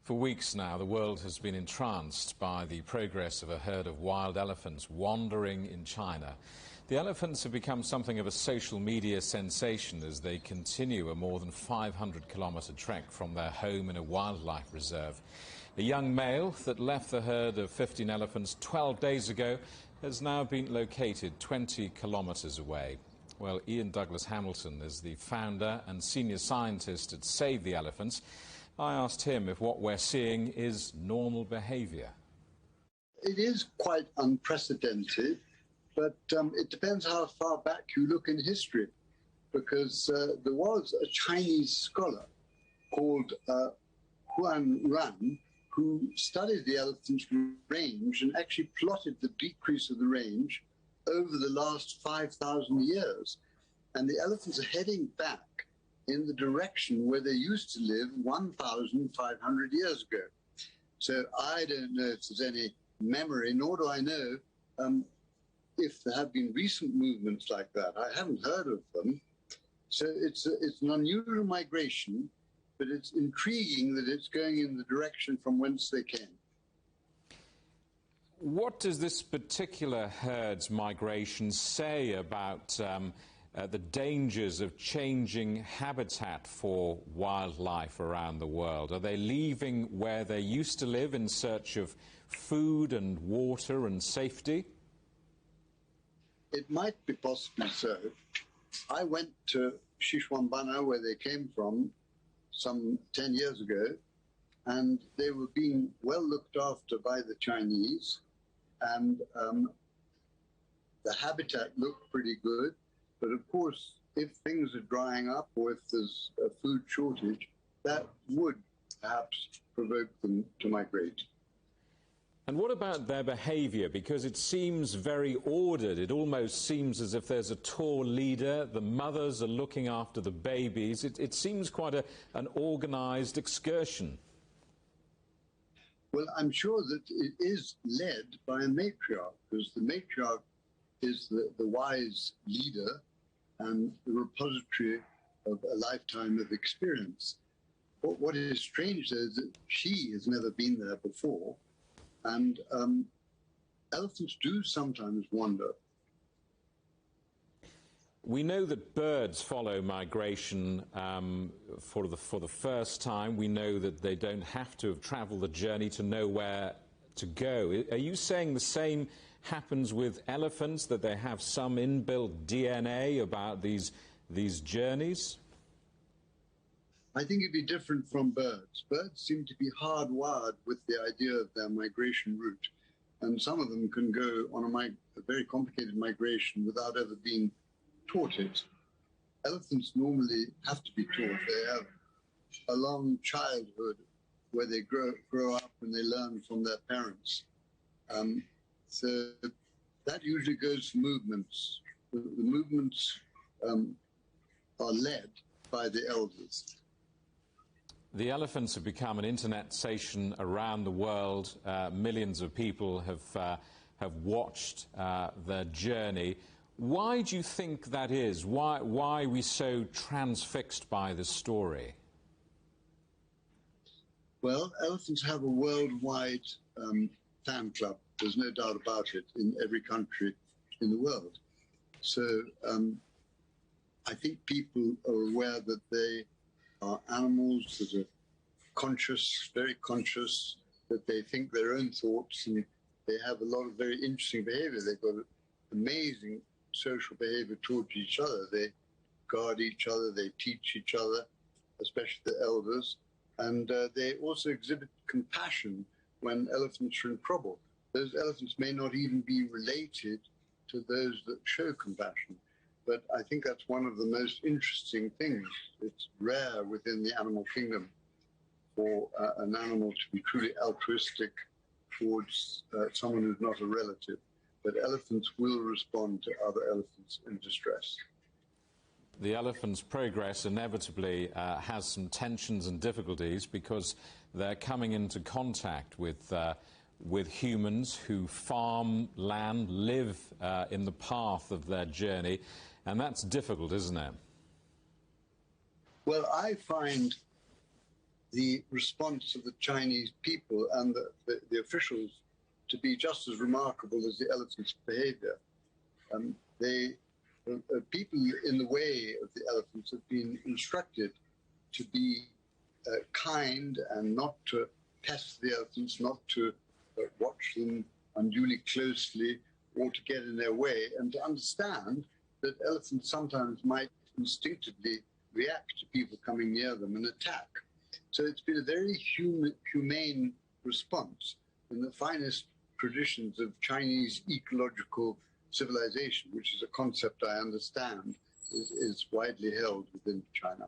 For weeks now, the world has been entranced by the progress of a herd of wild elephants wandering in China. The elephants have become something of a social media sensation as they continue a more than 500-kilometre trek from their home in a wildlife reserve. A young male that left the herd of 15 elephants 12 days ago has now been located 20 kilometres away. Well, Iain Douglas-Hamilton is the founder and senior scientist at Save the Elephants. I asked him if what we're seeing is normal behaviour. It is quite unprecedented, but it depends how far back you look in history, because there was a Chinese scholar called Huan Ran who studied the elephant's range and actually plotted the decrease of the range over the last 5,000 years. And the elephants are heading back in the direction where they used to live 1,500 years ago. So I don't know if there's any memory, nor do I know if there have been recent movements like that. I haven't heard of them. So it's an unusual migration, but it's intriguing that it's going in the direction from whence they came. What does this particular herd's migration say about the dangers of changing habitat for wildlife around the world? Are they leaving where they used to live in search of food and water and safety? It might be possibly so. I went to Sichuanbana, where they came from, some 10 years ago, and they were being well looked after by the Chinese, and the habitat looked pretty good. But of course, if things are drying up or if there's a food shortage, that would perhaps provoke them to migrate. And what about their behaviour? Because it seems very ordered. It almost seems as if there's a tall leader, the mothers are looking after the babies. It seems quite an organised excursion. Well, I'm sure that it is led by a matriarch, because the matriarch is the wise leader and the repository of a lifetime of experience. But what is strange, though, is that she has never been there before, and elephants do sometimes wander. We know that birds follow migration for the first time. We know that they don't have to have travelled the journey to know where to go. Are you saying the same happens with elephants, that they have some inbuilt DNA about these journeys? I think it'd be different from birds. Birds seem to be hardwired with the idea of their migration route, and some of them can go on a very complicated migration without ever being taught it. Elephants normally have to be taught. They have a long childhood where they grow up and they learn from their parents. So that usually goes for movements. The movements are led by the elders. The elephants have become an internet sensation around the world. Millions of people have watched their journey. Why do you think that is? Why are we so transfixed by this story? Well, elephants have a worldwide fan club. There's no doubt about it, in every country in the world. So I think people are aware that they are animals that are conscious, very conscious, that they think their own thoughts, and they have a lot of very interesting behavior. They've got amazing social behavior towards each other. They guard each other, they teach each other, especially the elders, and they also exhibit compassion when elephants are in trouble. Those elephants may not even be related to those that show compassion, but I think that's one of the most interesting things. It's rare within the animal kingdom for an animal to be truly altruistic towards someone who's not a relative. But elephants will respond to other elephants in distress. The elephant's progress inevitably has some tensions and difficulties because they're coming into contact with humans who farm land, live in the path of their journey, and that's difficult, isn't it? Well, I find the response of the Chinese people and the officials to be just as remarkable as the elephant's behavior. People in the way of the elephants have been instructed to be kind and not to pest the elephants, not to watch them unduly closely or to get in their way, and to understand that elephants sometimes might instinctively react to people coming near them and attack. So it's been a very humane response in the finest traditions of Chinese ecological civilization, which is a concept I understand is widely held within China.